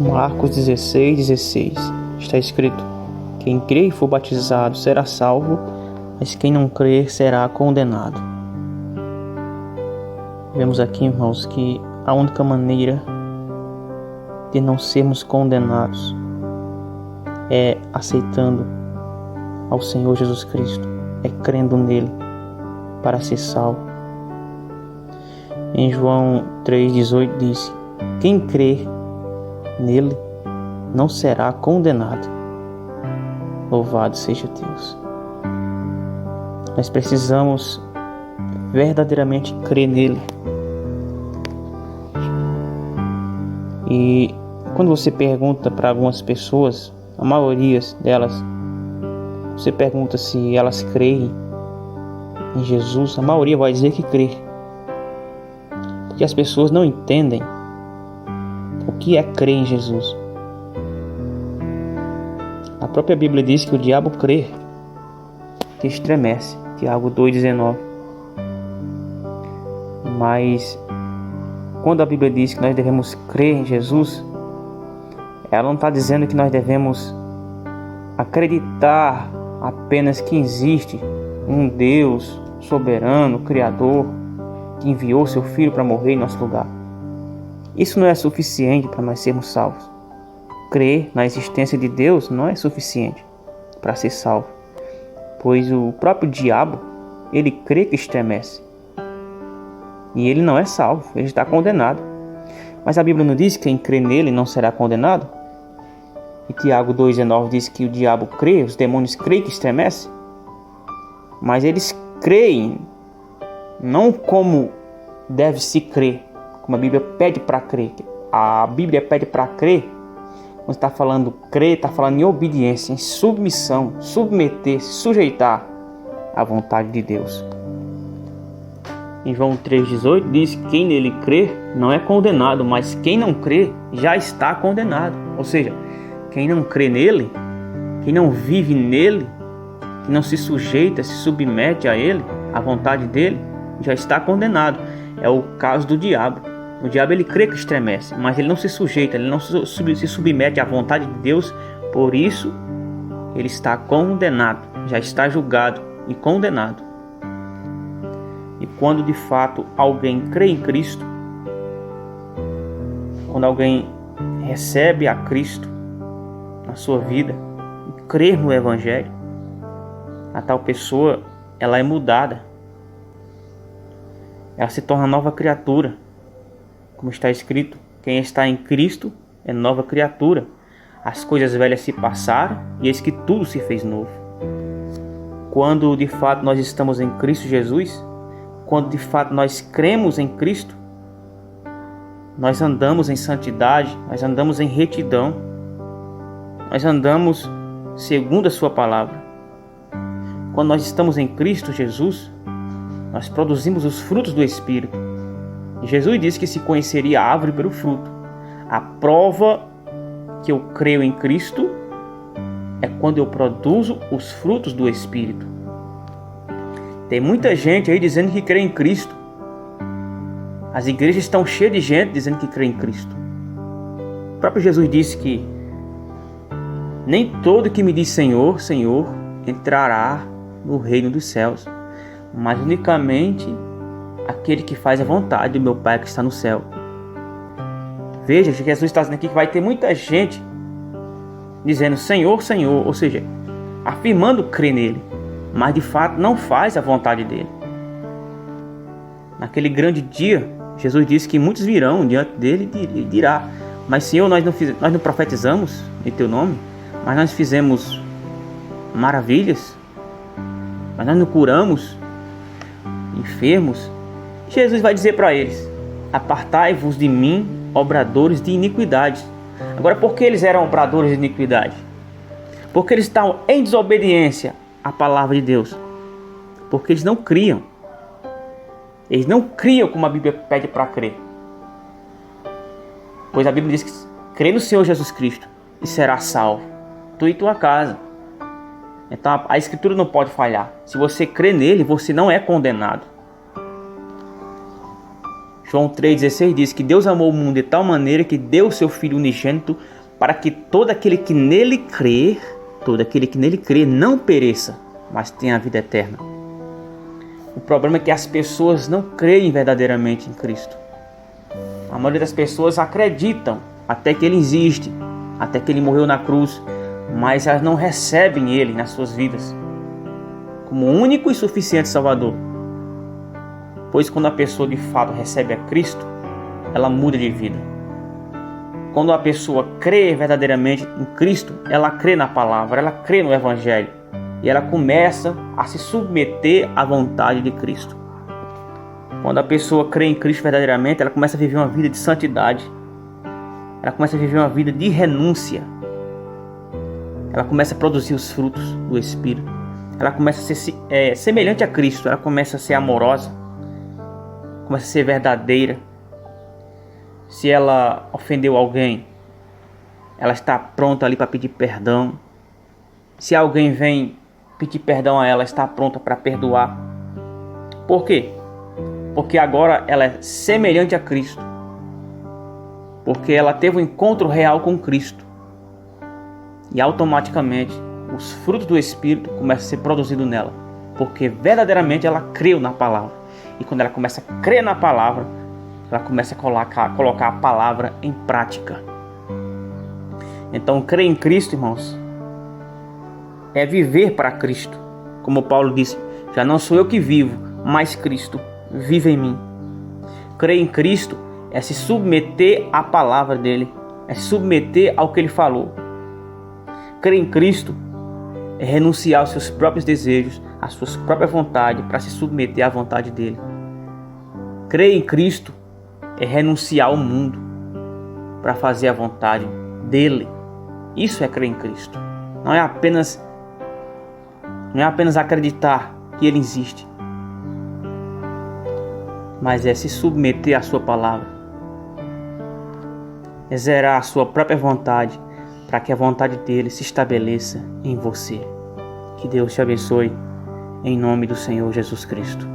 Marcos 16:16 está escrito: quem crer e for batizado será salvo, mas quem não crer será condenado. Vemos aqui, irmãos, que a única maneira de não sermos condenados é aceitando ao Senhor Jesus Cristo, é crendo nele para ser salvo. Em João 3,18 diz: quem crer nele não será condenado. Louvado seja Deus. Nós precisamos verdadeiramente crer nele. E quando você pergunta para algumas pessoas, a maioria delas, você pergunta se elas creem em Jesus, a maioria vai dizer que crê. Porque as pessoas não entendem o que é crer em Jesus. A própria Bíblia diz que o diabo crê, que estremece. Tiago 2,19. Mas quando a Bíblia diz que nós devemos crer em Jesus, ela não está dizendo que nós devemos acreditar apenas que existe um Deus soberano, criador, que enviou seu Filho para morrer em nosso lugar. Isso não é suficiente para nós sermos salvos. Crer na existência de Deus não é suficiente para ser salvo, pois o próprio diabo, ele crê que estremece. E ele não é salvo, ele está condenado. Mas a Bíblia não diz que quem crê nele não será condenado? E Tiago 2,19 diz que o diabo crê, os demônios creem que estremece. Mas eles creem não como deve se crer, como a Bíblia pede para crer. A Bíblia pede para crer, quando está falando crer, está falando em obediência, em submissão, submeter, se sujeitar à vontade de Deus. Em João 3,18 diz que quem nele crê não é condenado, mas quem não crê já está condenado. Ou seja, quem não crê nele, quem não vive nele, que não se sujeita, se submete a ele, à vontade dele, já está condenado. É o caso do diabo. O diabo, ele crê que estremece, mas ele não se sujeita, ele não se submete à vontade de Deus. Por isso, ele está condenado, já está julgado e condenado. E quando de fato alguém crê em Cristo, quando alguém recebe a Cristo na sua vida, e crê no Evangelho, a tal pessoa, ela é mudada. Ela se torna nova criatura. Como está escrito, quem está em Cristo é nova criatura. As coisas velhas se passaram e eis que tudo se fez novo. Quando de fato nós estamos em Cristo Jesus, quando de fato nós cremos em Cristo, nós andamos em santidade, nós andamos em retidão, nós andamos segundo a sua palavra. Quando nós estamos em Cristo Jesus, nós produzimos os frutos do Espírito. E Jesus disse que se conheceria a árvore pelo fruto. A prova que eu creio em Cristo é quando eu produzo os frutos do Espírito. Tem muita gente aí dizendo que crê em Cristo. As igrejas estão cheias de gente dizendo que crê em Cristo. O próprio Jesus disse que nem todo que me diz Senhor, Senhor, entrará no reino dos céus, mas unicamente aquele que faz a vontade do meu Pai que está no céu. Veja, Jesus está dizendo aqui que vai ter muita gente dizendo Senhor, Senhor, ou seja, afirmando crer nele, mas de fato não faz a vontade dele. Naquele grande dia, Jesus disse que muitos virão diante dele e dirá: mas Senhor, nós não profetizamos em teu nome, mas nós fizemos maravilhas, mas nós não curamos enfermos. Jesus vai dizer para eles: apartai-vos de mim, obradores de iniquidade. Agora, por que eles eram obradores de iniquidade? Porque eles estavam em desobediência à palavra de Deus. Porque eles não criam. Eles não criam como a Bíblia pede para crer. Pois a Bíblia diz que crê no Senhor Jesus Cristo e será salvo, tu e tua casa. Então a Escritura não pode falhar. Se você crê nele, você não é condenado. João 3,16 diz que Deus amou o mundo de tal maneira que deu o seu Filho unigênito para que todo aquele que nele crê não pereça, mas tenha a vida eterna. O problema é que as pessoas não creem verdadeiramente em Cristo. A maioria das pessoas acreditam até que Ele existe, até que Ele morreu na cruz, mas elas não recebem Ele nas suas vidas como único e suficiente Salvador. Pois quando a pessoa de fato recebe a Cristo, ela muda de vida. Quando a pessoa crê verdadeiramente em Cristo, ela crê na palavra, ela crê no Evangelho. E ela começa a se submeter à vontade de Cristo. Quando a pessoa crê em Cristo verdadeiramente, ela começa a viver uma vida de santidade. Ela começa a viver uma vida de renúncia. Ela começa a produzir os frutos do Espírito. Ela começa a ser semelhante a Cristo. Ela começa a ser amorosa. Começa a ser verdadeira. Se ela ofendeu alguém, ela está pronta ali para pedir perdão. Se alguém vem pedir perdão a ela, está pronta para perdoar. Por quê? Porque agora ela é semelhante a Cristo. Porque ela teve um encontro real com Cristo. E automaticamente os frutos do Espírito começam a ser produzidos nela. Porque verdadeiramente ela creu na palavra. E quando ela começa a crer na palavra, ela começa a colocar a palavra em prática. Então, crer em Cristo, irmãos, é viver para Cristo. Como Paulo disse, já não sou eu que vivo, mas Cristo vive em mim. Crer em Cristo é se submeter à palavra dele, é se submeter ao que ele falou. Crer em Cristo é renunciar aos seus próprios desejos, às suas próprias vontades, para se submeter à vontade dele. Crer em Cristo é renunciar ao mundo para fazer a vontade dele. Isso é crer em Cristo. Não é apenas acreditar que ele existe, mas é se submeter à sua palavra, é zerar a sua própria vontade para que a vontade dele se estabeleça em você. Que Deus te abençoe, em nome do Senhor Jesus Cristo.